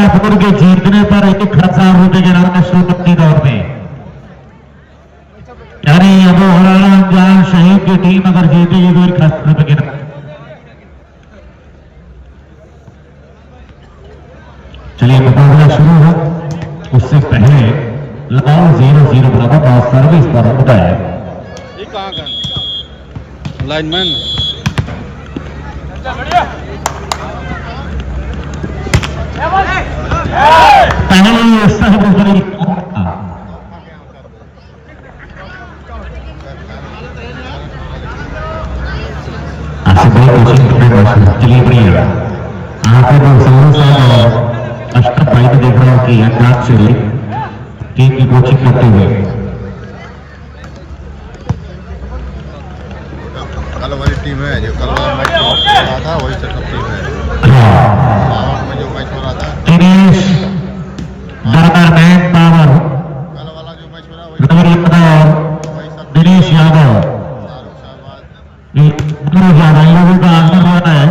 गंगापुर के जीतने पर 1000 रुपए के नाम शुरुआती दौर में, यानी अब हरियाणा अंजान शहीद की टीम अगर जीतेगी तो 1000 रुपए के नाम। चलिए मुकाबला शुरू हो, उससे पहले लगाओ 0-0 बराबर और सर्विस पर होता है। ये कहां का लाइनमैन पहले सब चलिए बढ़िया आगे अष्टम भाई को देख रहा हूँ कि अंदाज से टीम की कोचिंग करते हुए कल वाली टीम है जो कल वाला मैच हो रहा था वही सेटअप टीम है। में जो मैच हो रहा था दिनेश पावर कल वाला जो मैच हो रहा है दिनेश यादव लोगों का आंसर होना है।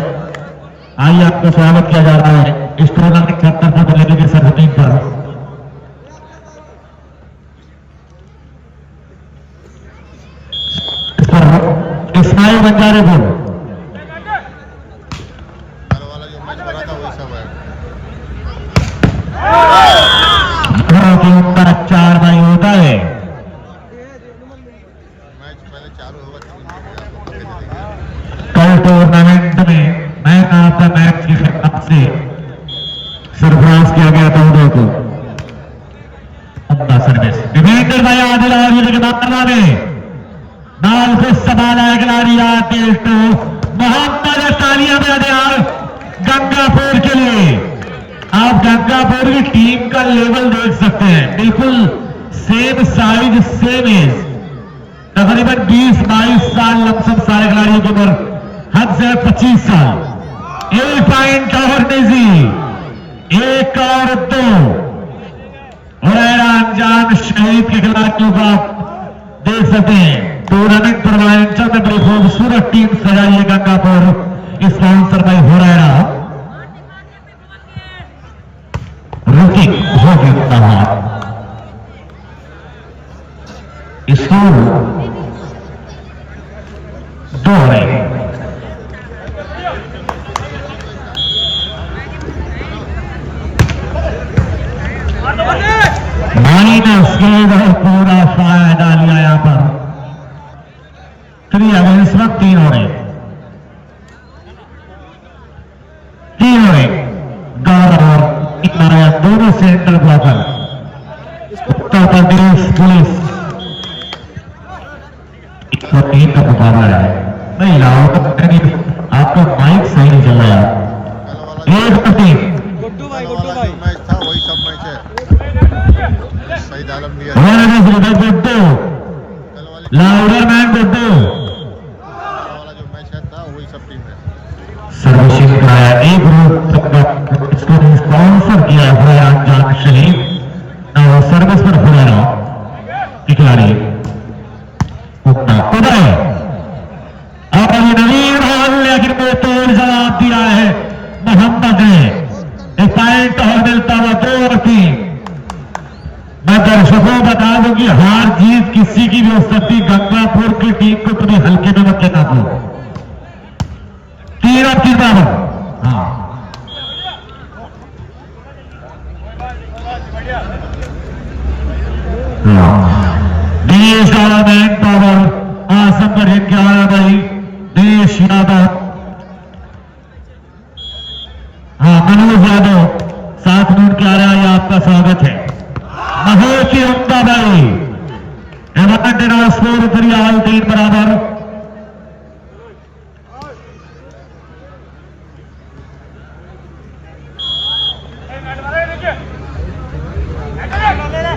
आइए आपको स्वागत किया जा रहा है इस टूर्नामेंट का तरफ लेने के सरजमीन पर। इस्माइल बंजारेपुर कल वाला जो मैच हो रहा था वही सब है। का 4 भाई होता है। मैच पहले चालू होगा कल टूर्नामेंट में मैं आपका मैच की खिलाफ से सरफराज किया गया था उदय को सर्विस विवेंद्र भाई आदिल आदि के बाद नाल से सवाल है खिलाड़ी आर्टिस्ट मोहम्मद तालिया में यार गंगापुर के लिए। आप गंगापुर की टीम का लेवल देख सकते हैं, बिल्कुल सेम साइज सेम एज, तकरीबन 20-22 साल लमसम सारे खिलाड़ियों की उम्र, हद से 25 साल। 1 पॉइंट और निजी, 1 और 2 अंजान शहीद के खिलाड़ियों को आप देख सकते हैं। टूर्नामेंट प्रमाणांचल में बड़ी खूबसूरत टीम सजाई है गंगापुर, स्पॉन्सर बाय हुरैरा। रुकिंग हो गया इसको दौड़े माइनस के पूरा फायदा लिया यहां पर। चलिए अब इस वक्त 3 हो रहे गौरव और नारायण दोनों centre blocker. Uttar Pradesh police 103 का मुकाबला है। नहीं लाओ आपका माइक सही नहीं चल रहा है। 1-3 गुड्डू भाई मैच था वही सब मैच है। सईद आलम भी है लाउडर मैन गुड्डू वाला जो मैच था वही सब टीम है। सर्विसिंग कराया एक ग्रुप इसको स्पॉन्सर किया हुआ अंजान शहीद सर्विस पर हुरैरा के खिलाड़ी उदय। अब नवीन हॉल लेकिन वो तोड़ जवाब दिया है मोहम्मद ने। एक पॉइंट और मिलता हुआ 2 और 3। मैं दर्शकों बता दूं कि हार जीत किसी की भी हो सकती, गंगापुर की टीम को तुम्हें हल्के में मत लेना दो। 3 और 3 बराबर। हाँ देश वाला मैन पावर आसम पर हिट के आ रहा भाई देश यादव। हाँ मनोज यादव साथ में उनके आ रहा है, आपका स्वागत है। महेश उमदा भाई एवं स्कोर फरियाल 3 बराबर।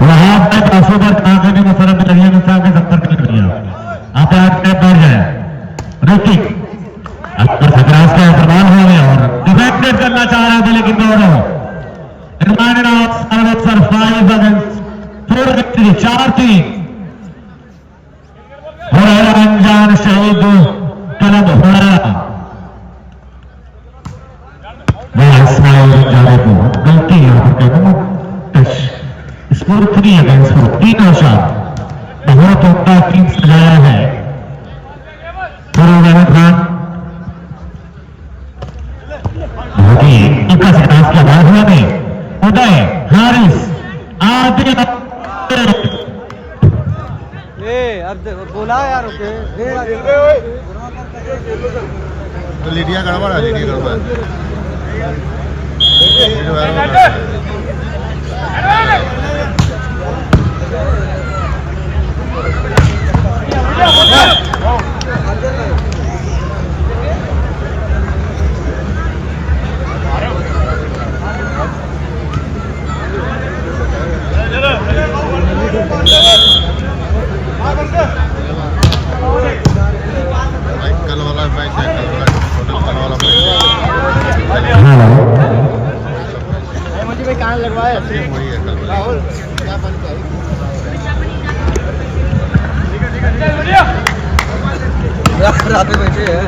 वहां पे 500 पर कागज में मुसरत लगी में साथ संपर्क कर लिया। आप बढ़ जाए ऋतिक अक्बर सकराज का प्रमाण हो गया और डिफेंडेड करना चाह रहे थे लेकिन Gaurav reminded of server 5 against 4 victory 4-3 Huraira Anjan Shaheed club Huraira. Ismail बंजारेपुर गलती यहाँ 3 अगेंस्ट 4, 3 और शॉट। बहुत उम्दा टीम सजाया है रहमत खान। बहुत ही इक्का से क्रास किया बाजवा में उदय हारिस आदिल। अब बोला यार ओके तो लीडिया गड़बड़ है, लीडिया गड़बड़ कल वाला मैच है, कल वाला मुझे भाई कहाँ लगवाया वही है कल राहुल क्या बन रात में बैठे हैं।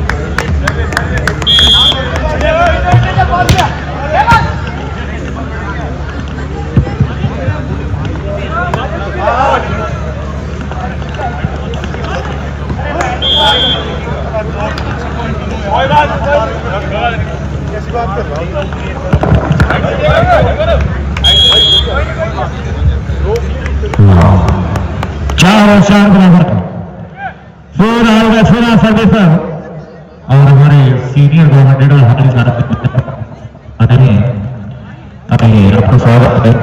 चार और 4 बराबर का 4 आएगा 16 सर्विसर और हमारे सीनियर गवर्नमेंट हमारे साथ अभी आपको स्वागत है।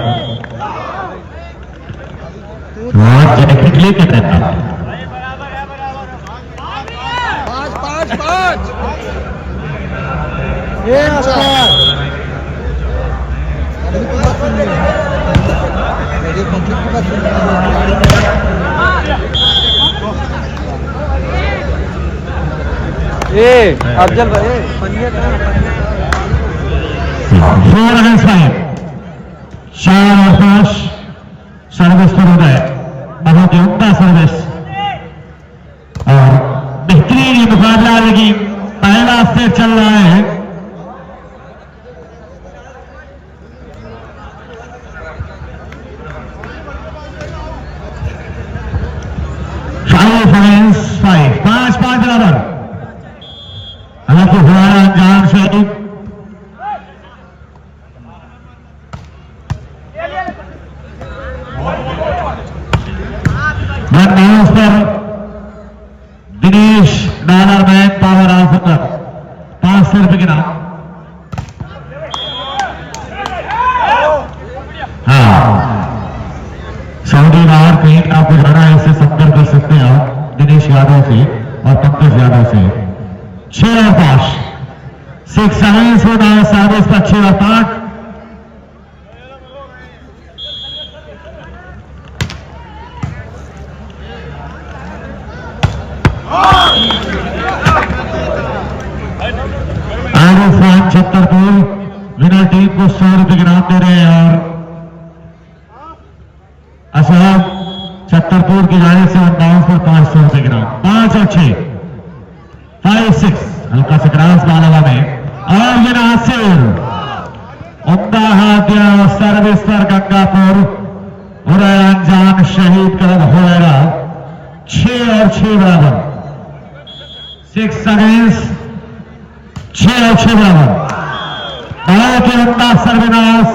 आज जैकेट लेके रहता अफजल भाई 4 अगेंस्ट 5, 4 और 5 सर्विस पर उदय। बहुत ही उम्दा सर्विस और बेहतरीन ये मुकाबला, लेकिन पहला सेट चल रहा है। अगेंस्ट 5, 5-5 बराबर। हालांकि हमारा अंजाम शहीद रन पर Dinesh dollar man power offer 500 रुपए के नाम। हाँ, सऊदी बाहर कहीं आपको जाना है, इससे संपर्क कर सकते हैं आप दिनेश यादव से और पंकज यादव से। 6 और 5, 6 अगेंस्ट 4 सर्विस पर 6 और 5। छतरपुर विनर टीम को 100 रुपए के नाम दे रहे हैं और असम छतरपुर की जाने से बाउंस पर 500 रुपए के नाम। 5 और 6, 5-6 हल्का से क्रॉस बाल हवा में और ये नासिर उम्दा हाथ दिया सर्विस पर गंगापुर उदय अंजान शहीद का होएगा। 6 और 6 बराबर, 6 अगेंस्ट 6 और 6 बराबर। बहुत ही उम्दा सर्विनाश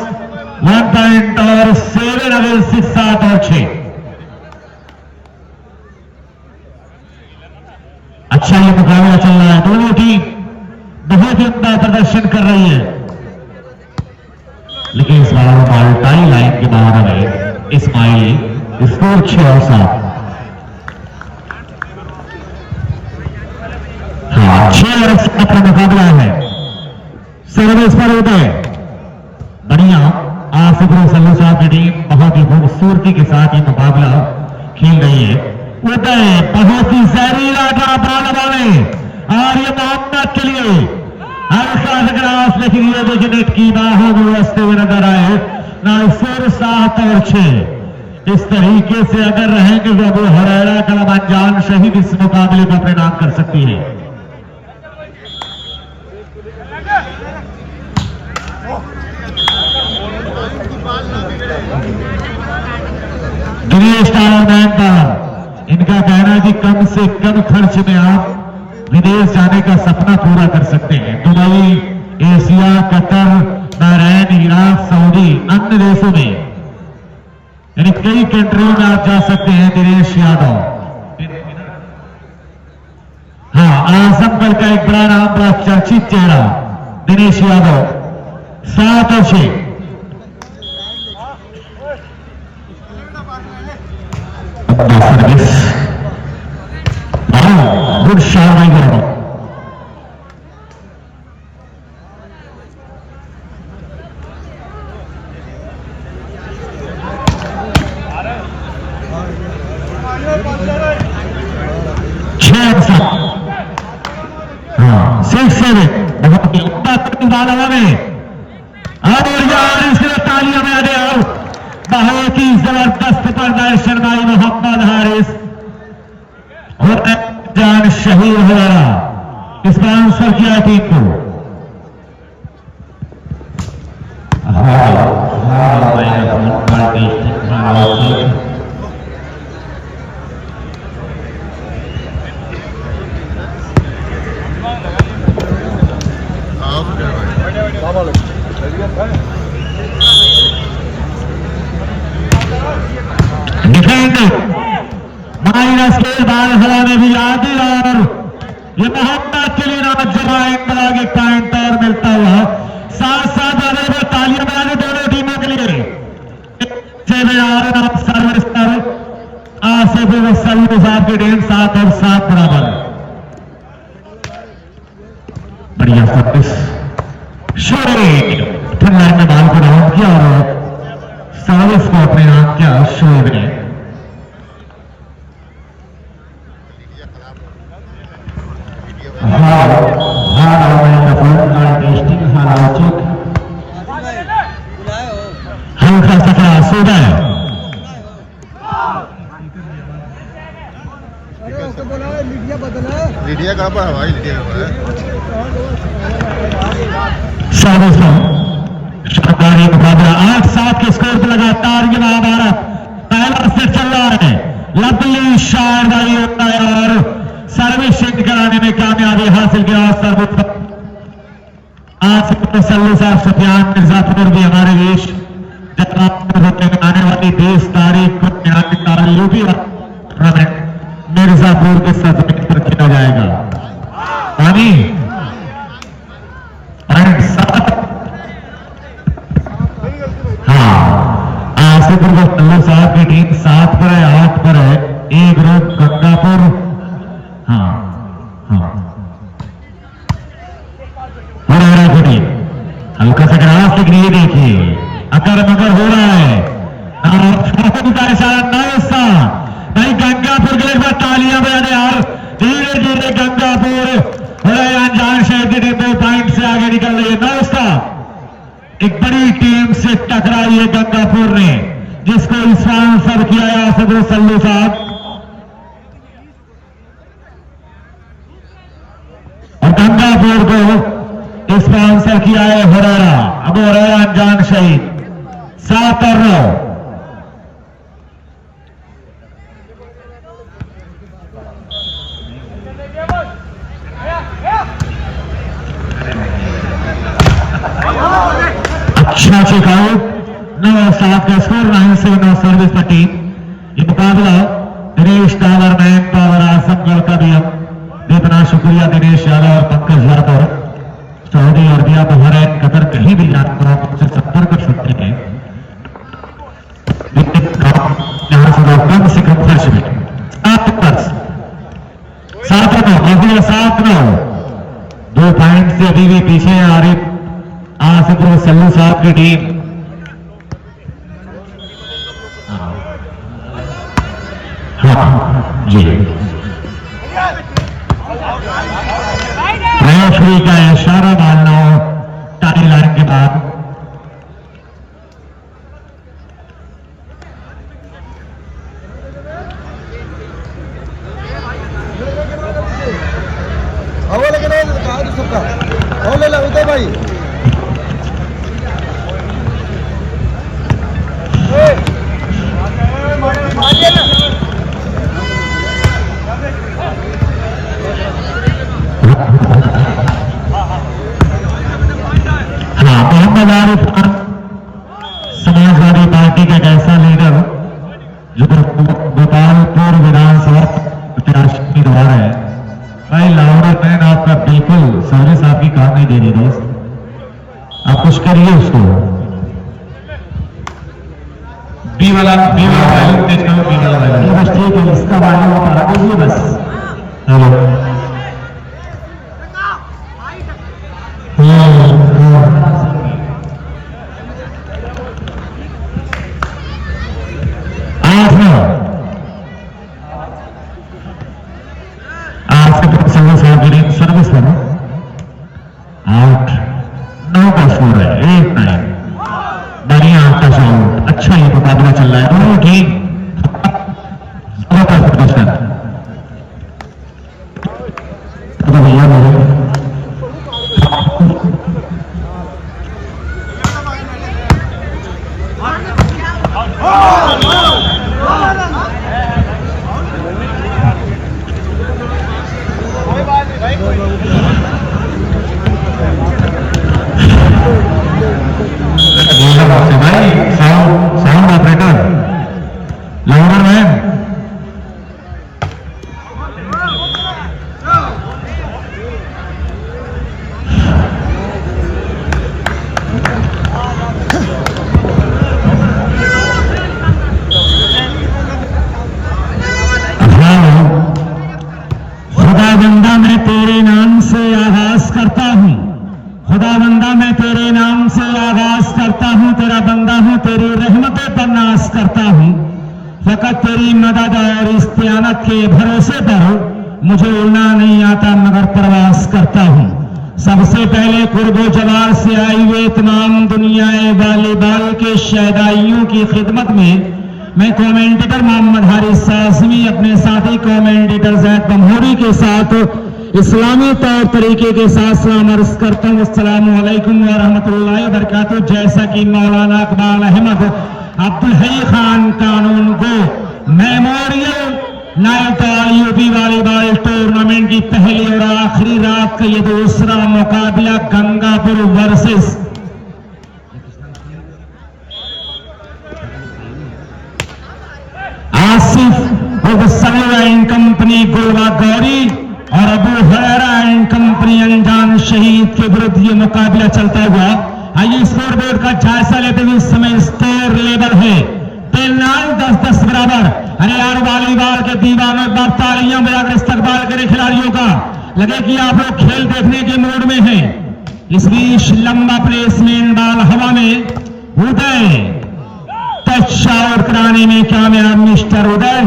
1 पॉइंट और 7 अगेंस्ट 6, 7 और 6। अच्छा ये मुकाबला चल रहा है, दोनों टीम बहुत ही उम्दा प्रदर्शन कर रही है, लेकिन इस बार बॉल टाई लाइन के बाहर में इस्माइल स्कोर 6 और 7। हाँ, 6 और 7 का मुकाबला है। सर्विस पर उदय बढ़िया आसिफ सल्लू साहब की टीम बहुत ही खूबसूरती के साथ ये मुकाबला खेल रही है। उदय बहुत ही जहरीला बॉल में और ये मोहम्मद के लिए हल्का ग्रास, लेकिन ये देखिए नेट की बाहों में बसते हुए नजर आए ना। 7 और 6 इस तरीके से अगर रहेंगे तो अबू हुरैरा कलम अंजान शहीद इस मुकाबले को अपने नाम कर सकती है। दिनेश टावर का इनका कहना है कि कम से कम खर्च में आप विदेश जाने का सपना पूरा कर सकते हैं। Dubai, Asia, Qatar, Bahrain, Iraq, Saudi, अन्य देशों में यानी कई कंट्रियों में आप जा सकते हैं। दिनेश यादव, हाँ, आजमगढ़ का एक बड़ा नाम, बड़ा चर्चित चेहरा दिनेश यादव, 7 और 6। सर्विस, गुड शॉट भाई करो। हाँ, 6-7 बहुत ही उम्दा डाला में। और यार इसके तालियां में आने आओ, बहुत ही जबरदस्त प्रदर्शन भाई मोहम्मद हारिस और जान शहीद हो रहा इस पर आंसर किया टीम को। डिफेंड माइनस के बाल हवा में भी आदि और ये मोहम्मद के लिए नाम जमा एक पॉइंट और मिलता हुआ। साथ साथ अगर तालियां बजाने दोनों टीमों के लिए सर्विस पर आसिफ वसल्लम साहब की टीम 7 और 7 बराबर। बढ़िया सर्विस, शोएब ठंडाई में बाल को राउंड किया और सर्विस को अपने नाम किया शोएब ने। हल्का सफरा सूदा है। लीडिया कहाँ पर हवाई लीडिया सर्विस शानदार मुकाबला 8-7 के स्कोर पर लगातार ये महाभारत पहला सेट चल रहा है। लवली शानदारी होता है और सर्विस हिट कराने में कामयाबी हासिल किया। सर्विस आसिफ वसल्लम साहब, सफियान मिर्जापुर भी हमारे देश जब आने वाली 20 तारीख को ताल्लुकी टूर्नामेंट मिर्जापुर के सदमें खेला जाएगा। पानी आसिफ वसल्लम साहब की टीम 7 पर है, 8 पर है। ए ग्रुप गंगापुर, हाँ हाँ, हरियाणा की टीम हल्का सा ग्रास लेकिन ये देखिए अकर मगर हो रहा है। का इशारा नायसा भाई गंगापुर के लिए तालियां बजाने यार। धीरे धीरे गंगापुर जान शहर की टीम 2 पॉइंट से आगे निकल रही है। नायसा एक बड़ी टीम से टकराई है गंगापुर ने, जिसको स्पॉन्सर किया है आसिफ वसल्लम साहब और गंगापुर को स्पॉन्सर किया है हुरैरा। अब हुरैरा जान शहीद 7 और 9। अच्छा चेकाओ 9 और 7 का स्कोर 9 से 9 सर्विस पर टीम। ये मुकाबला Dinesh tower, man power Azamgarh का भी हम बेपनाह शुक्रिया दिनेश यादव और Pankaj Yadav, Saudi Arabia, Bahrain, Qatar कहीं भी जाकर आप उनसे संपर्क कर सकते हैं। यहां से लोग कम से कम खर्च में 7-9 2 पॉइंट से अभी भी पीछे है आसिफ वसल्लम साहब की टीम। हाँ जी, रेफरी का इशारा मानना हो टाई लाइन के बाद। उदय भाई समाजवादी पार्टी का एक ऐसा लीडर जो गोपालपुर विधानसभा प्रत्याशी उम्मीदवार है। भाई लाउडर मैन आपका बिल्कुल सर्विस आपकी काम नहीं दे रही दोस्त, आप कुछ करिए उसको। बी वाला वॉल्यूम तेज करो, बी वाला वॉल्यूम बस ठीक है, इसका वॉल्यूम बढ़ा दीजिए बस। हेलो सर्विस करो। 8 9 का स्कोर है, 8-9 बढ़िया आपका शॉट, अच्छा ये मुकाबला चल रहा है दोनों की प्रदर्शन। भैया मेरे भाई साउंड ऑपरेटर लाउडर मैन। खुदाबंदा मैं तेरे नाम से आगाज करता हूं, खुदाबंदा मैं तेरे नाम से आगाज करता हूं, तेरा बंदा हूं, तेरी रहमतों पर नाज करता हूं। फकत तेरी मदद और इस्तियानत के भरोसे पर मुझे उड़ना नहीं आता मगर प्रवास करता हूं। सबसे पहले कुर्बो जवार से आई हुए तमाम दुनियाए वालीबाल के शहदाइयों की खिदमत में मैं कमेंटेटर मोहम्मद हारिस आज़मी अपने साथी कमेंटेटर ज़ैद बमहोरी के साथ इस्लामी तौर तरीके के साथ सलाम अर्ज करता हूँ। अस्सलामु अलैकुम व रहमतुल्लाहि व बरकातुहू। जैसा कि मौलाना इकबाल अहमद अब्दुल हई खान कानून को memorial night UP volleyball tournament की पहली और आखिरी रात का ये दूसरा मुकाबला गंगापुर वर्सेस आसिफ उर्फ समीरा एंड कंपनी गुलवा गौरी और अबू हुरैरा एंड कंपनी अनजान शहीद के विरुद्ध ये मुकाबला चलता हुआ। आइए स्कोर बोर्ड का जायजा लेते हुए इस समय स्कोर लेवल है 10-10 बराबर। अरे यार वॉलीबॉल के दीवानों एक बार तालियां बजाकर इस्तकबाल करें खिलाड़ियों का, लगे कि आप लोग खेल देखने के मूड में हैं। इस बीच लंबा प्लेसमेंट बाल हवा में, उदय टच आउट कराने में कामयाब मिस्टर उदय।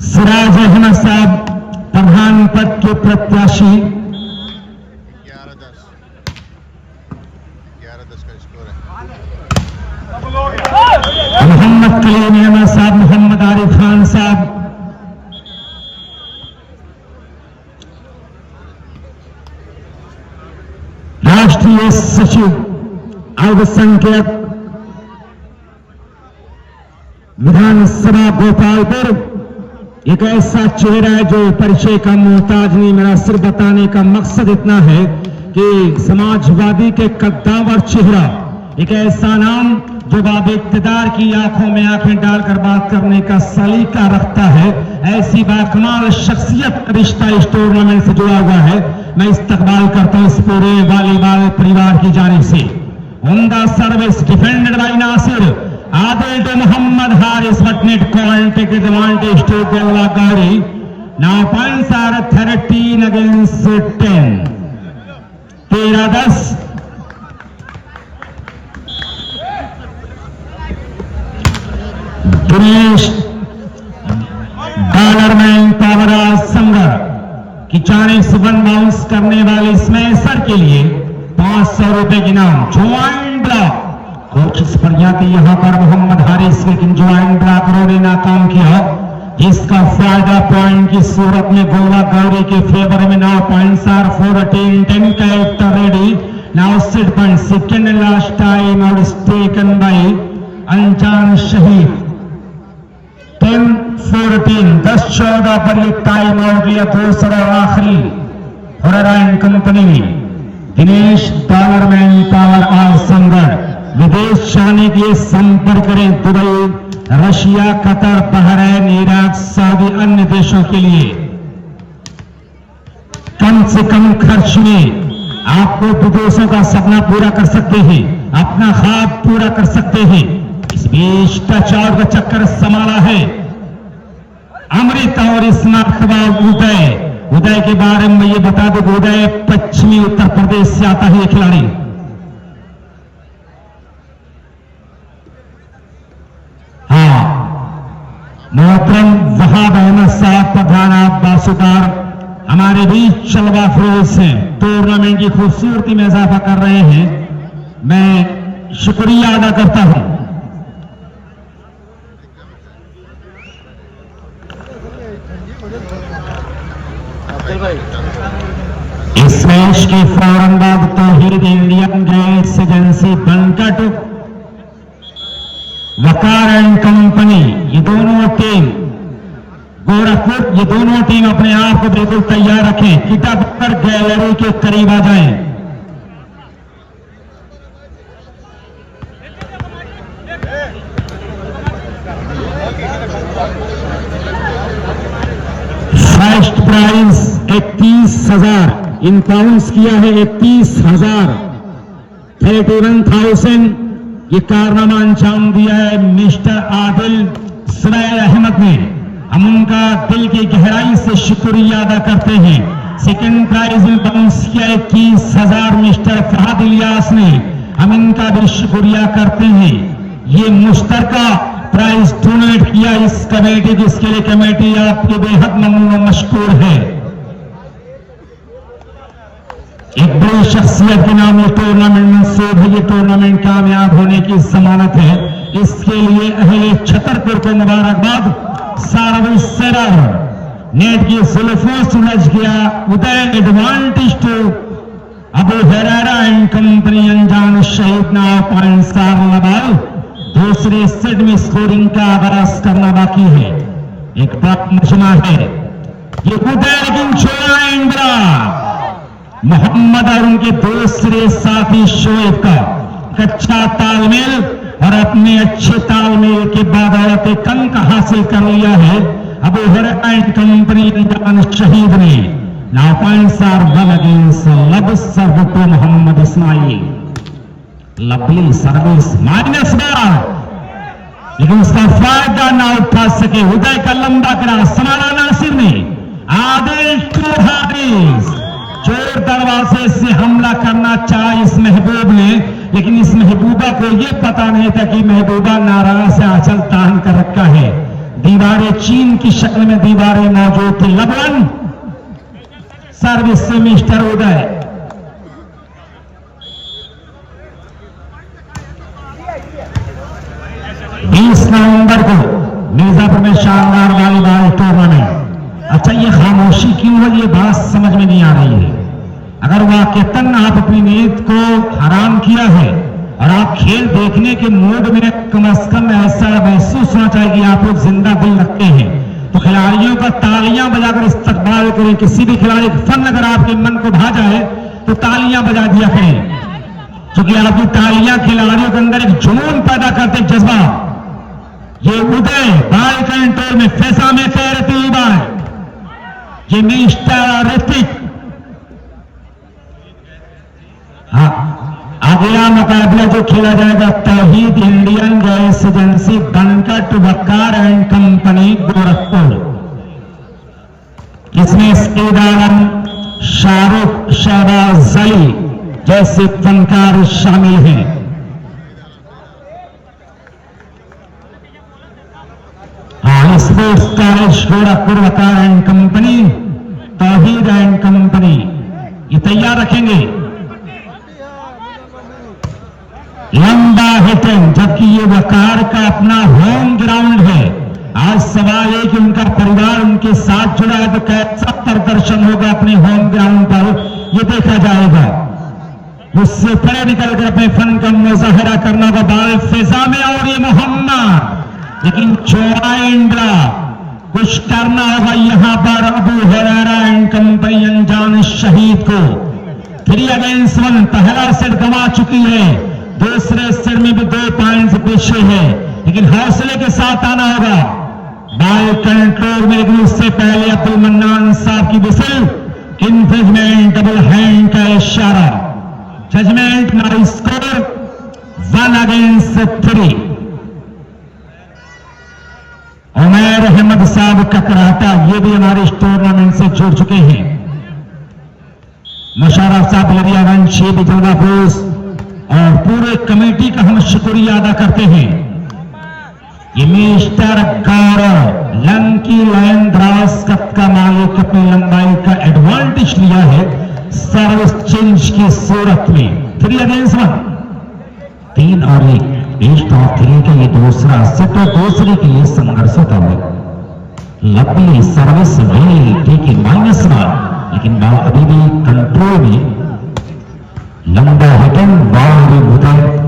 सिराज अहमद साहब प्रधान पद के प्रत्याशी। 11-10 का स्कोर है। मोहम्मद कलीम अहमद साहब, मोहम्मद आरिफ खान साहब, राष्ट्रीय सचिव अल्पसंख्यक विधानसभा गोपालपुर। एक ऐसा चेहरा है जो परिचय का मोहताज नहीं। मेरा सिर्फ बताने का मकसद इतना है कि समाजवादी के कद्दावर चेहरा, एक ऐसा नाम जो बाब इक्तदार की आंखों में आंखें डालकर बात करने का सलीका रखता है, ऐसी बाकमाल शख्सियत रिश्ता इस टूर्नामेंट से जुड़ा हुआ है। मैं इस्तकबाल करता हूं इस पूरे वॉलीबॉल परिवार की जानिब से। उम्दा service defended by Nasir, Adil to Muhammad Haris, but net contact advantage to Golwa Gauri. Now points are 13 against 10. 13-10. Dinesh डॉलरमैन पावराज संगर की जानिब से वन बाउंस करने वाले स्मैशर के लिए 500 रुपए की नाम। ज्वाइंट ब्लॉक कोशिश पर जाती यहां पर मोहम्मद हारिस, लेकिन ज्वाइंट ब्लॉक उन्होंने नाकाम किया, जिसका फायदा पॉइंट की सूरत में गोवा गौरी के फेवर में। नाउ पॉइंट्स आर 14-10 का after ready. Now set point second and last time out is taken by अनजान शहीद। 10-14 10-14 पर ये टाइम आउट लिया दूसरा और आखिरी हुरैरा एंड कंपनी। दिनेश डॉलरमैन विदेश जाने के लिए संपर्क करें Dubai, Russia, Qatar, Bahrain, Iraq, Saudi, अन्य देशों के लिए। कम से कम खर्च में आपको विदेशों का सपना पूरा कर सकते हैं, अपना ख्वाब पूरा कर सकते हैं। इस भ्रष्टाचार का चक्कर संभाला है अमृत और स्मार्ट उदय के बारे में ये बता दो कि उदय पश्चिमी उत्तर प्रदेश से आता है ये खिलाड़ी। हाँ, मोहतरम वहाब अहमद साहब प्रधान बासुकार हमारे बीच चलवा फरोज से टूर्नामेंट की खूबसूरती में इजाफा कर रहे हैं। मैं शुक्रिया अदा करता हूं। इस मैच के फौरन बाद Tauheed Indian gas agency Bankat, Waqar and company, ये दोनों टीम गोरखपुर, ये दोनों टीम अपने आप को बिल्कुल तैयार रखें। किटा बकर गैलरी के करीब आ जाएं। फर्स्ट प्राइज 31,000 इन पाउंड्स किया है, 31,000 31,000। ये कारनामा अंजाम दिया है मिस्टर आदिल सुबैर अहमद ने। हम उनका दिल की गहराई से शुक्रिया अदा करते हैं। सेकंड प्राइज में बाउंस किया 21,000 मिस्टर फहद इलियास ने। हम इनका भी शुक्रिया करते हैं। ये मुश्तरका प्राइज डोनेट किया इस कमेटी, जिसके लिए कमेटी आपके बेहद ममनून और मशकूर है। एक बड़ी शख्सियत के नाम ये टूर्नामेंट मंसूब है। ये टूर्नामेंट कामयाब होने की जमानत है। इसके लिए अहले छतरपुर को मुबारकबाद। सारा सरार नेट की जुल्फों सुलझ गया। Uday advantage to Abu Huraira and company अनजान शहीद नाव पॉइंट सार लबाल। दूसरे सेट में स्कोरिंग का आगाज करना बाकी है। एक बड़ा मजमा है ये उदय, लेकिन छोड़ा इंदिरा मोहम्मद और उनके दूसरे साथी शोएब का कच्चा तालमेल और अपने अच्छे तालमेल के बाद औरत कंक हासिल कर लिया है अबू हुरैरा एंड कंपनी अनजान शहीद ने। Now points are one against love serve to Mohammed Ismail. Lovely service minus बार, लेकिन उसका फायदा ना उठा सके। उदय का लंबा करा समारा नासिर ने। आदिल टू हारिस जोर दरवाजे से हमला करना चाहा इस महबूब ने, लेकिन इस महबूबा को यह पता नहीं था कि महबूबा नाराज से आंचल तान कर रखा है। दीवारें चीन की शक्ल में दीवारें मौजूद थी। लबन सर्विस से मिस्टर उदय। नवंबर को मिर्जापुर में शानदार वॉलीबॉल टूर्नामेंट। अच्छा, ये खामोशी क्यों है, ये बात समझ में नहीं आ रही है। अगर वाकईतन आप अपनी नीयत को हराम किया है और आप खेल देखने के मूड में कम से कम ऐसा महसूस होना चाहिए कि आप लोग जिंदा दिल रखते हैं, तो खिलाड़ियों का तालियां बजाकर इस्तकबाल करें। किसी भी खिलाड़ी का फन अगर आपके मन को भा जाए तो तालियां बजा दिया करें, क्योंकि आपकी तालियां खिलाड़ियों के अंदर एक जुनून पैदा करते, जज्बा। ये उदय बाल कंट्रोल में फैसा में कह रही बात, ये मिस्टर ऋतिक। हाँ, अगला मुकाबला जो खेला जाएगा Tauheed Indian gas agency Bankat Waqar and company Gorakhpur. इसमें सईद आलम, शाहरुख, शहबाज अली जैसे फनकार शामिल हैं। Sports college Gorakhpur Waqar and company, Tauheed and company ये तैयार रखेंगे। लंबा हिटिंग, जबकि ये वकार का अपना होम ग्राउंड है। आज सवाल है कि उनका परिवार उनके साथ जुड़ा है, तो कैसा प्रदर्शन होगा अपने होम ग्राउंड पर, ये देखा जाएगा। उससे परे निकलकर अपने फन का मुजाहरा करना होगा बाल फिजा में। और ये मोहम्मद, लेकिन चौड़ा इंदिरा, कुछ करना होगा यहां पर अबू हुरैरा एंड कंपनी अनजान शहीद को। 3 अगेंस्ट 1 पहला सेट गंवा चुकी है। दूसरे सिर में भी 2 पॉइंट्स पीछे है, लेकिन हौसले के साथ आना होगा। बॉल कंट्रोल में, लेकिन उससे पहले अब्दुल मन्नान साहब की विसल, इन्फ्रिंजमेंट, डबल हैंड का इशारा, judgement, now score 1 against 3। Umair Ahmad साहब ककराटा, ये भी हमारे इस टूर्नामेंट से जुड़ चुके हैं। मुशर्रफ साहब लरियागंज, ये भी जलवाफोज, और पूरे कमेटी का हम शुक्रिया अदा करते हैं। ये मिस्टर गौरव लंकी लाइन द्रास कप का मालिक अपनी लंबाई का एडवांटेज लिया है सर्विस चेंज की सूरत में। 3 अगेंस्ट 1, 3 और 1, बेस्ट ऑफ 3 का ये दूसरा सेट और दूसरे के लिए संघर्ष होता है। लंबी सर्विस वही ठीक है, -1, लेकिन बॉल अभी भी कंट्रोल में, लंबा हिटिंग बॉल भी होता है।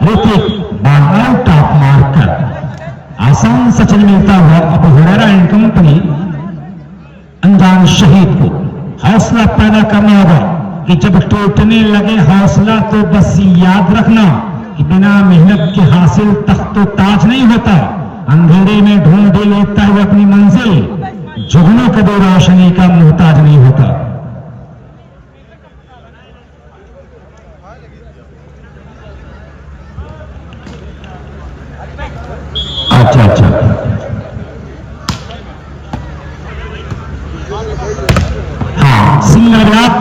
Hrithik ball out of marker, आसान सचिन मिलता हुआ अब हुरैरा एंड कंपनी अनजान शहीद को हौसला पैदा करना होगा कि जब टूटने लगे हौसला तो बस याद रखना कि बिना मेहनत के हासिल तख्तो ताज नहीं होता। अंधेरे में ढूंढ लेता है अपनी मंजिल, जुगनों कभी रोशनी का मोहताज नहीं होता। अच्छा, हाँ, सिंगल ब्लॉक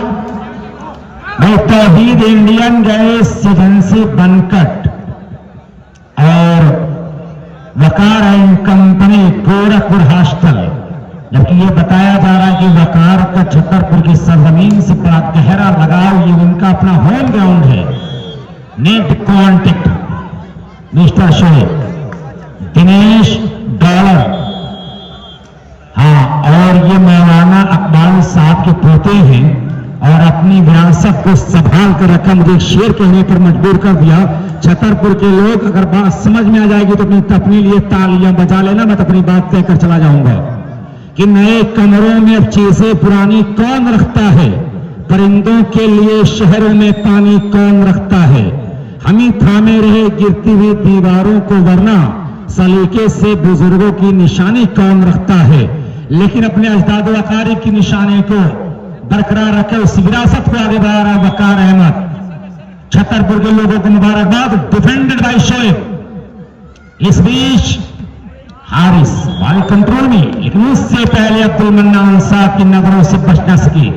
भाई, तौहीद इंडियन गैस एजेंसी बनकट और वकार एंड कंपनी गोरखपुर हॉस्टल, जबकि ये बताया जा रहा है कि वकार का छतरपुर की सरजमीन से बड़ा गहरा लगाव, ये उनका अपना होम ग्राउंड है। Net contact mister Shoaib Dinesh dollar, हाँ, और ये मौलाना अकबाल साहब के पोते हैं और अपनी विरासत को संभाल कर रखा। मुझे शेर कहने पर मजबूर कर दिया। छतरपुर के लोग, अगर बात समझ में आ जाएगी तो अपने लिए तालियां बजा लेना, मैं तो अपनी बात तय कर चला जाऊंगा कि नए कमरों में अब चीजें पुरानी कौन रखता है, परिंदों के लिए शहरों में पानी कौन रखता है। हम ही थामे रहे गिरती हुई दीवारों को, वरना सलीके से बुजुर्गों की निशानी कौन रखता है। लेकिन अपने अजदाद व अकारिब की निशानी को बरकरार रखे, उस विरासत को आगे बढ़ा रहा वकार अहमद। छतरपुर के लोगों को मुबारकबाद। Defended bye Shoaib. इस बीच हारिस बॉल कंट्रोल में, लेकिन उससे पहले अब्दुल मन्नान साहब की नजरों से बच न सके।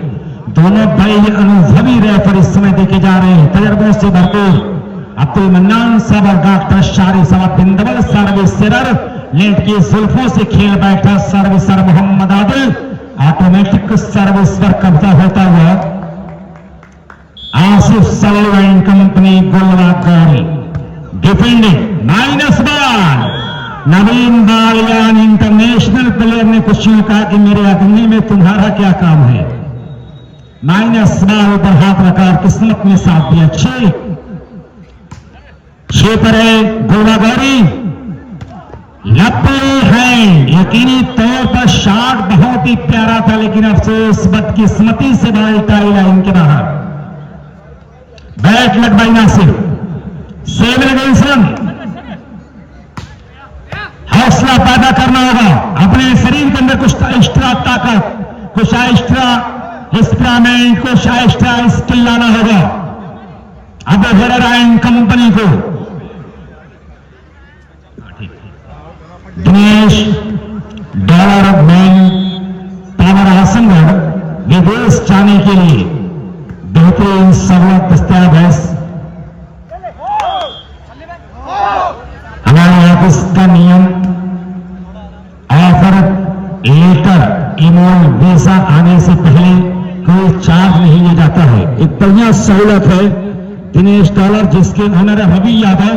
दोनों बड़े अनुभवी रेफर इस समय देखे जा रहे हैं, तजर्बों से भरपूर। अब्दुल मन्नान साहब और डॉक्टर शारी साहब बिंदवल सर्विसर, नेट की जुल्फों से खेल बैठा सर्विसर मोहम्मद आदिल, ऑटोमेटिक सर्विस पर कब्जा होता हुआ आसिफ सलीम कंपनी गोलवा गौरी। डिफेंडिंग -1, नवीन बालियान इंटरनेशनल प्लेयर ने कुछ कहा कि मेरे अग्नि में तुम्हारा क्या काम है। -1 ऊपर हाथ रखा, किस्मत में साथ दिया। 6 पर है गोलवा गौरी। लपड़ी है, यकीनी तौर पर शॉट बहुत ही प्यारा था, लेकिन अफसोस बदकिस्मती से बॉल टाई लाइन के बाहर। बैट लग भाई नासिर। 7 अगेंस्ट 1। हौसला पैदा करना होगा, अपने शरीर के अंदर कुछ एक्स्ट्रा ताकत, कुछ एक्स्ट्रा एक्सपेरिमेंट, कुछ एक्स्ट्रा स्किल लाना होगा। अब हुरैरा एंड कंपनी को दिनेश डॉलर मैन पावर आसनगढ़ विदेश जाने के लिए बेहतरीन सहूलत दस्तयाब है। हमारे ऑफिस का नियम, ऑफर लेटर, ईमेल, वीजा आने से पहले कोई चार्ज नहीं लिया जाता है। एक बढ़िया सहूलत है। दिनेश डॉलर, जिसके ओनर है रवि यादव,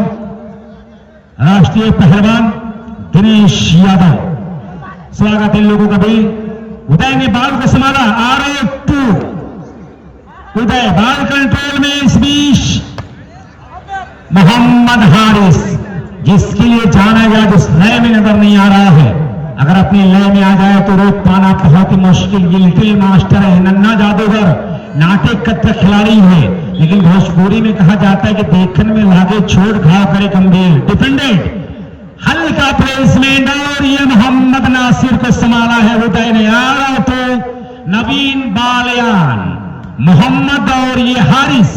राष्ट्रीय पहलवान दिनेश यादव, स्वागत इन लोगों का भी। उदय ने बॉल को संभाला, R2 उदय बॉल कंट्रोल में। इस बीच मोहम्मद हारिस, जिसके लिए जाना गया, जिस लय में नजर नहीं आ रहा है, अगर अपनी लय में आ जाए तो रोक पाना बहुत ही मुश्किल। ये लिटिल मास्टर है, नन्ना जादूगर, नाटक करता खिलाड़ी है, लेकिन भोजपुरी में कहा जाता है कि देखने में लागे छोड़ घाव करे गंभीर। डिफेंडेड हल्का प्लेसमेंट और ये मोहम्मद नासिर को संभाला है उदय ने। आ रहा तो नवीन बालियान, मोहम्मद और ये हारिस।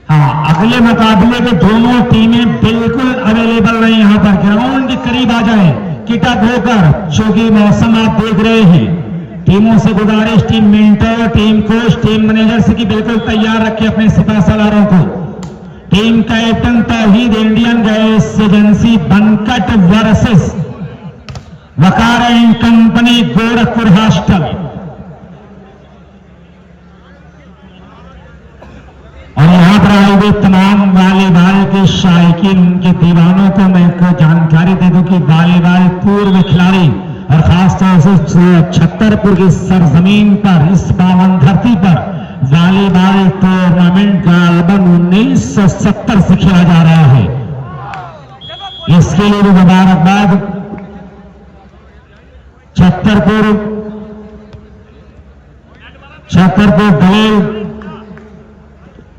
हाँ, अगले मुकाबले के दोनों टीमें बिल्कुल अवेलेबल नहीं, यहां पर ग्राउंड के करीब आ जाए किटक होकर, चूंकि मौसम आप देख रहे हैं। टीमों से गुजारिश, team mentor, team coach, team manager से कि बिल्कुल तैयार रखे अपने सिपा सलारों को। Team captain Tauheed Indian gas agency Bankat versus Waqar and company Gorakhpur hostel. और यहां पर आए हुए तमाम वॉलीबॉल के शायकीन, के दीवानों को मैं को जानकारी दे दूं कि वॉलीबॉल पूर्व खिलाड़ी और खासतौर से छतरपुर की सरजमीन पर, इस पावन धरती पर वॉलीबॉल टूर्नामेंट गालबन 1970 से खेला जा रहा है। इसके लिए भी मुबारकबाद छतरपुर दलेल,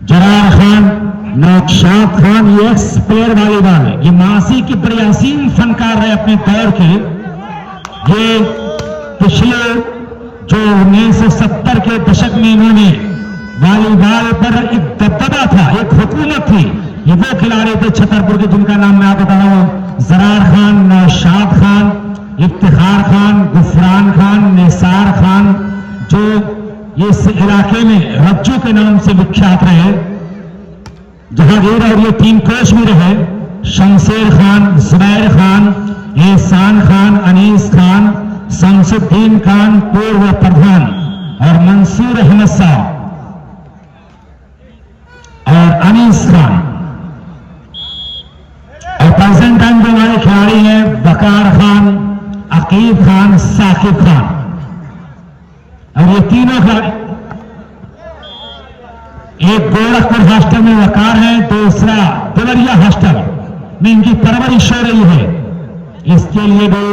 जरार खान, नौशाद खान, ये एक्स प्लेयर वॉलीबॉल, ये मासी के प्रयासीन फनकार रहे अपने दौर के। ये पिछले जो 1970 के दशक में इन्होंने वॉलीबॉल पर एक दबदबा था, एक हुकूमत थी। ये वो खिलाड़ी थे छतरपुर के जिनका नाम मैं आपको बता रहा हूं। जरार खान, नौशाद खान, इफ्तिखार खान, गुफरान खान, निसार खान, जो इस इलाके में रज्जू के नाम से विख्यात रहे। जहांगीर और ये टीम कोच भी रहे। शमशेर खान, जुबैर खान, एहसान खान, अनीस खान, शमसुद्दीन खान पूर्व प्रधान, और मंसूर अहमद साहब और अनीस खान। और प्रेजेंट टाइम जो हमारे खिलाड़ी हैं वकार खान, अकीब खान, साकिब खान। और ये तीनों खिलाड़ी, एक गोरखपुर हॉस्टल में वकार है, दूसरा देवरिया हॉस्टल में इनकी परवरिश हो रही है। इसके लिए भी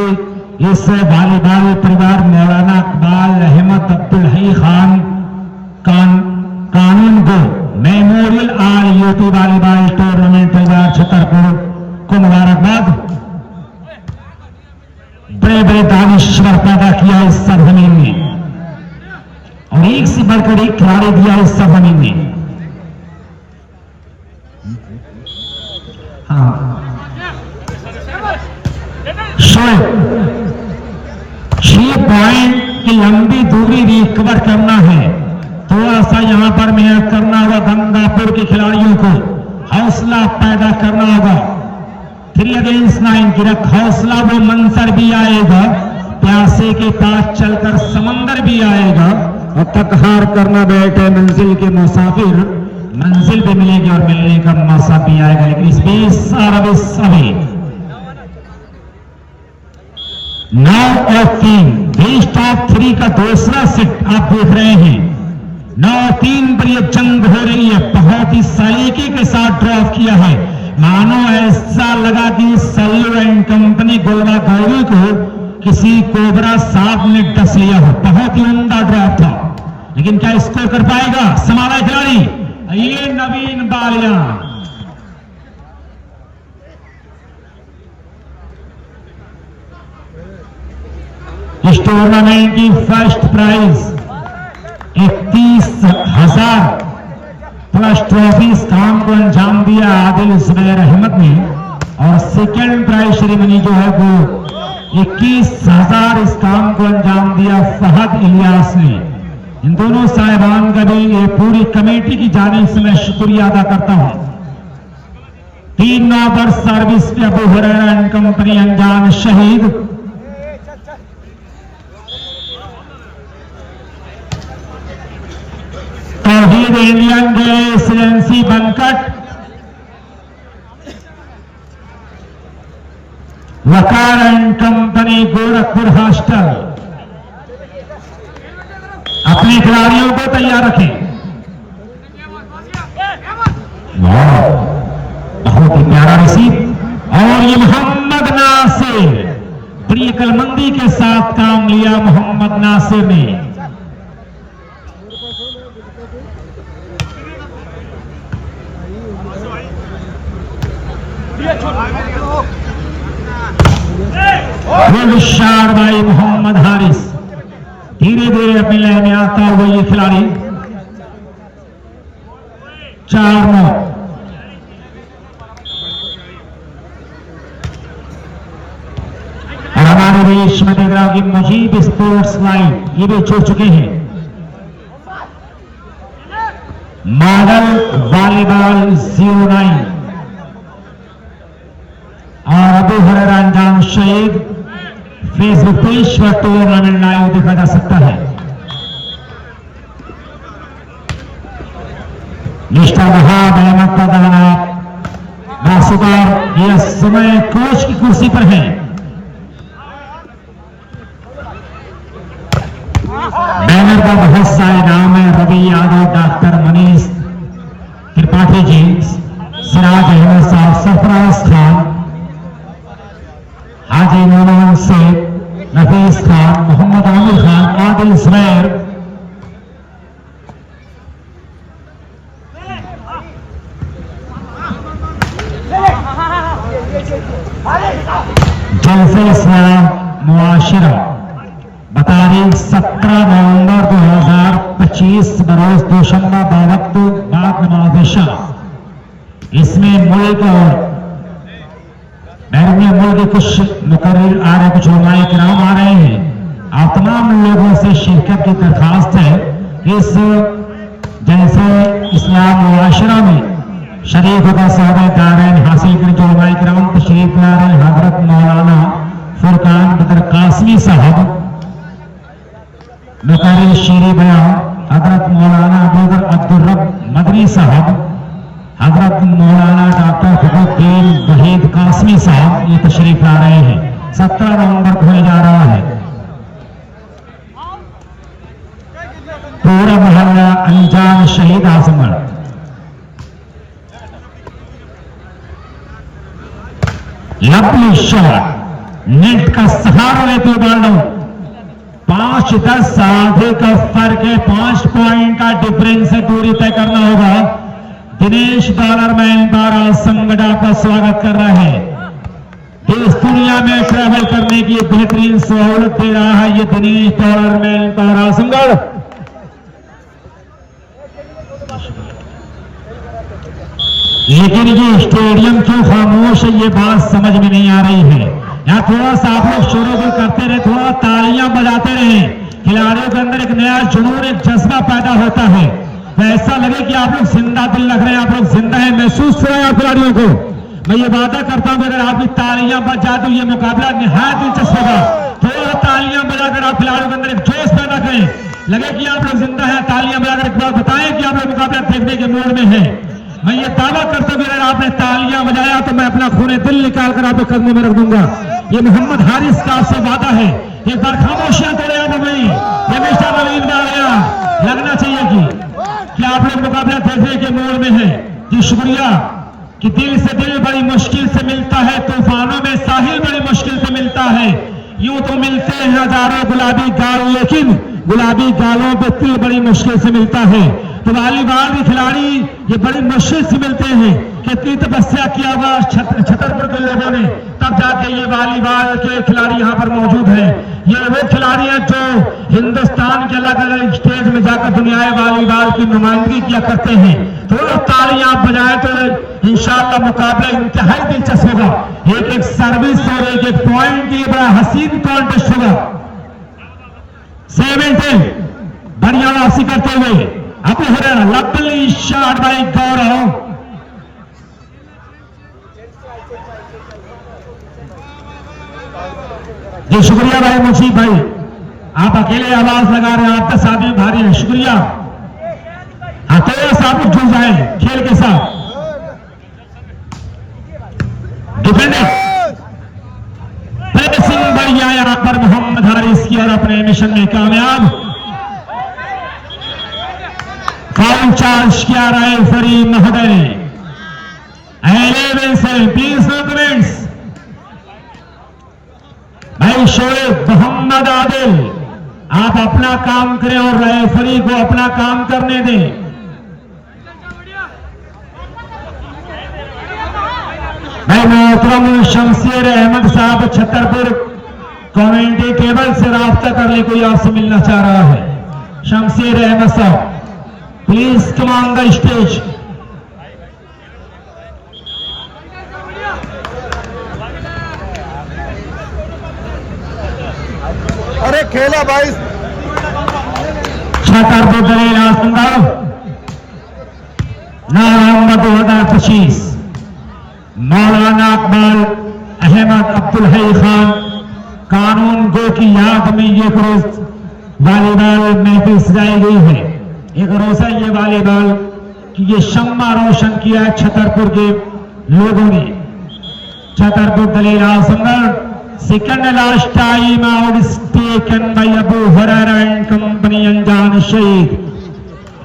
इस वॉलीबॉल परिवार मौलाना इकबाल अहमद अब्दुल हई खान कानून गो मेमोरियल आल यूपी वॉलीबॉल टूर्नामेंट 2076 को मुबारकबाद। बड़े बड़े दानिश्वर पैदा किया इस सरजमीन में, और एक से बढ़कर एक खिलाड़ी दिया इस सरजमीन में। हाँ, शोएब 6 पॉइंट की लंबी दूरी रिकवर करना है। थोड़ा सा यहां पर मेहनत करना होगा गंगापुर के खिलाड़ियों को, हौसला पैदा करना होगा। 3 अगेंस्ट 9 की रख, हौसला वो मंजर भी आएगा, प्यासे के पास चलकर समंदर भी आएगा, और तक हार करना बैठे मंजिल के मुसाफिर, मंजिल भी मिलेगी और मिलने का मौका भी आएगा। लेकिन इस बीच अभी 9 और 3 बेस्ट ऑफ 3 का दूसरा सेट आप देख रहे हैं। 9-3 पर यह जंग हो रही है, बहुत ही सलीके के साथ ड्रॉप किया है। मानो ऐसा लगा कि सल्लू एंड कंपनी गोलवा गौरी को किसी कोबरा सांप ने डस लिया हो। बहुत ही उम्दा ड्रॉप था, लेकिन क्या स्कोर कर पाएगा संभाला खिलाड़ी? ये नवीन बालिया, इस टूर्नामेंट की फर्स्ट प्राइज 31,000 प्लस ट्रॉफी। इस काम को अंजाम दिया आदिल जुबैर अहमद ने, और सेकेंड प्राइज सेरेमनी जो है वो 21,000 इस काम को अंजाम दिया फहद इलियास ने। इन दोनों साहिबान का भी ये पूरी कमेटी की जानिब से मैं शुक्रिया अदा करता हूं। 3 नवंबर सर्विस पे Abu Huraira and company Anjam Shaheed. Tauheed Indian residency Bankat, Waqar and company Gorakhpur hostel. अपने खिलाड़ियों को तैयार रखें। बहुत ही प्यारा रिसीव, और ये मोहम्मद नासिर, बड़ी अकलमंदी के साथ काम लिया मोहम्मद नासिर ने। गुलशार भाई मोहम्मद हारिस धीरे धीरे अपनी लय में आता हुआ ये खिलाड़ी 4-9। और हमारे देश में देख रहा हूं कि मुजीब स्पोर्ट्स लाइन ये भी जुड़ चुके हैं। मॉडल वॉलीबॉल 09 और अबू हुरैरा अंजाम शहीद फेसबुक पेज पर टूर्नामेंट लाइव देखा जा सकता है। मिस्टर वहाब अहमद प्रधाना बासुकार यह समय कोच की कुर्सी पर है। बैनर पर बहुत सारे नाम है, रवि यादव, डॉक्टर मनीष त्रिपाठी जी, सिराज अहमद साहब, सरफराज खान, हाजी नौमान शेख, नफीस खान, मोहम्मद आमिर खान, आदिल सुमैर, जलसे इस्लाम मुआशिरा बतारीख 17 नवंबर 2025 बरोज दोशंबा बावक्त बाद नमाज इशा। इसमें मुल्क और बैरून मुल्क के कुछ मुकर्रिर आ रहे, कुछ उलमाए किराम आ रहे हैं। आप तमाम लोगों से शिरकत की दरखास्त है। इस जैसे इस्लाम मुआशरा में शरीफ का सौदा दारैन हासिल कर जो उलमाए किराम तशरीफ ला रहे हैं, हजरत मौलाना फुरकान बदर कासमी साहब, मुकर्रिर शीरी बयान हजरत मौलाना अब्दुल रब मदनी साहब, हजरत मौलाना डॉक्टर फखरुद्दीन वहीद कासमी साहब ये तशरीफ ला रहे हैं। 17 नवंबर को होने जा रहा है। पूरा मोहल्ला अंजाम शहीद आजमगढ़। लवली शॉट, नेट का सहारा लेते हुए बॉल डाउन। 5-10 आधे का फर्क है, 5 पॉइंट का डिफरेंस है, दूरी तय करना होगा। दिनेश डॉलरमैन द्वारा संगठन का स्वागत कर रहा है। देश दुनिया में ट्रैवल करने की बेहतरीन सहूलत दे रहा है ये दिनेश डॉलरमैन द्वारा संगठन। लेकिन ये स्टेडियम क्यों खामोश है, ये बात समझ में नहीं आ रही है। यहाँ थोड़ा सा आप लोग शुरू भी करते रहे, थोड़ा तालियां बजाते रहे, खिलाड़ियों के अंदर एक नया जुनून, एक जज्बा पैदा होता है। ऐसा लगे कि आप लोग जिंदा दिल लग रहे हैं, आप लोग जिंदा है, महसूस हो रहे हैं खिलाड़ियों को। मैं ये वादा करता हूं अगर आप भी तालियां बजा तो ये मुकाबला निहायत दिलचस्प होगा। थोड़ा तालियां बजाकर आप खिलाड़ियों के अंदर एक जोश पैदा करें, लगे कि आप लोग जिंदा है। तालियां बजाकर एक बार बताएं कि आप लोग मुकाबला देखने के मूड में है। मैं ये दावा करता हूं अगर आपने तालियां बजाया तो मैं अपना खून दिल निकाल कर आपके कदमों में रख दूंगा। ये मोहम्मद हारिस का आपसे वादा है। एक बार खामोशियां तोड़े आप भाई, ये मिस्टर नवीन डालिया लगना चाहिए कि आप लोग मुकाबला देखने के मूड में है। जी शुक्रिया। कि दिल से दिल बड़ी मुश्किल से मिलता है, तूफानों में साहिल बड़ी मुश्किल से मिलता है। यूं तो मिलते हैं हजारों गुलाबी गाल, लेकिन गुलाबी गालों पे तिल बड़ी मुश्किल से मिलता है। तो वॉलीबॉल के खिलाड़ी ये बड़ी मुश्किल से मिलते हैं। कितनी तपस्या किया हुआ छतरपुर के लोगों ने, तब जाके ये वॉलीबॉल के खिलाड़ी यहाँ पर मौजूद हैं। ये वो खिलाड़ी हैं जो हिंदुस्तान के अलग अलग स्टेज में जाकर दुनिया वॉलीबॉल की नुमाइंदगी किया करते हैं। तो तालियां आप बजाएं तो इंशाअल्लाह मुकाबला इंतहाई दिलचस्प होगा। एक एक सर्विस और एक एक पॉइंट की बड़ा हसीन कॉन्टेस्ट होगा। 7-10 बढ़िया वापसी करते हुए Abu Huraira, lovely shot by Gaurav. जी शुक्रिया भाई मुशीब भाई, आप अकेले आवाज लगा रहे हैं, आप 10 आदमी भारी है, शुक्रिया। हाँ थोड़ा सा साहब जुड़ जाए खेल के साथ। डिफेंडर प्रेसिंग बढ़िया यहां पर मोहम्मद हारिस की और अपने मिशन में कामयाब। फाउल चार्ज किया रेफरी महोदय ने। 11-7 प्लीज नो कमेंट्स। भाई शोएब मोहम्मद आदिल आप अपना काम करें और रेफरी को अपना काम करने दें। भाई मोहतरम शमशेर अहमद साहब छतरपुर कमेंट्री टेबल से राब्ता कर ले, कोई आपसे मिलना चाह रहा है। शमशेर अहमद साहब please come on the stage. अरे खेला भाई। छतरपुर दलील आजमगढ़ नवंबर 2025 मौलाना इकबाल अहमद अब्दुल हई खान कानून गो की याद में ये रोज वॉलीबॉल महफिल सजाई गई है। एक रोजा ये वॉलीबॉल की ये शम्मा रोशन किया है छतरपुर के लोगों ने। छतरपुर दलील Azamgarh second last time out taken by Abu Huraira and company अनजान शहीद।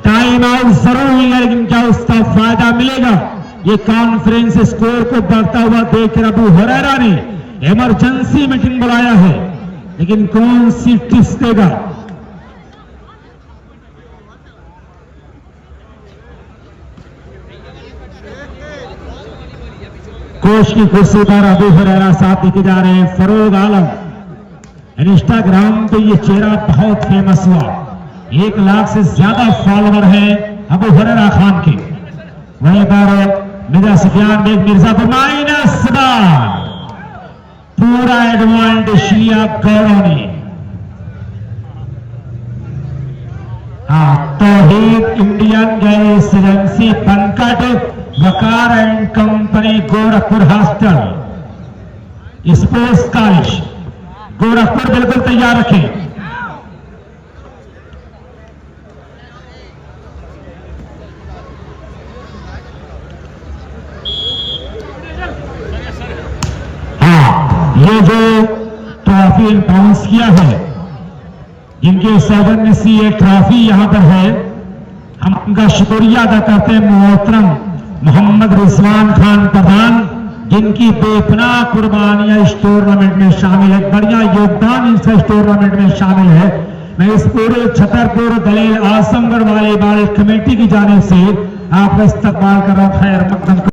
टाइम आउट जरूर मिलेगा लेकिन क्या उसका फायदा मिलेगा? ये कॉन्फ्रेंस स्कोर को बढ़ता हुआ देखकर अबू हुरैरा ने इमरजेंसी मीटिंग बुलाया है, लेकिन कौन सी टिप्स देगा? कोच की कुर्सी पर अबू हुरैरा साहब देखे जा रहे हैं। फरोग आलम इंस्टाग्राम पे ये चेहरा बहुत फेमस हुआ, 1 लाख से ज्यादा फॉलोअर है अबू हुरैरा खान के। वहीं पर मिर्जा सुफियान बेग मिर्जापुर -1 पूरा एडवांटेज लिया गौरव ने। Tauheed Indian gas agency Bankat Waqar and company Gorakhpur hostel sports college Gorakhpur बिल्कुल तैयार रखें। ये जो ट्रॉफी बाउंस किया है, जिनके सौजन्य से ये ट्रॉफी यहां पर है, हम उनका शुक्रिया अदा करते हैं मोहतरम मोहम्मद रिजवान खान प्रधान, जिनकी बेपनाह कुर्बानियां इस टूर्नामेंट में शामिल है, बढ़िया योगदान इस टूर्नामेंट में शामिल है। मैं इस पूरे छतरपुर दलील आजमगढ़ वॉलीबॉल कमेटी की जानिब से आपका इस्तकबाल कर रहा हूं। खैर मकदम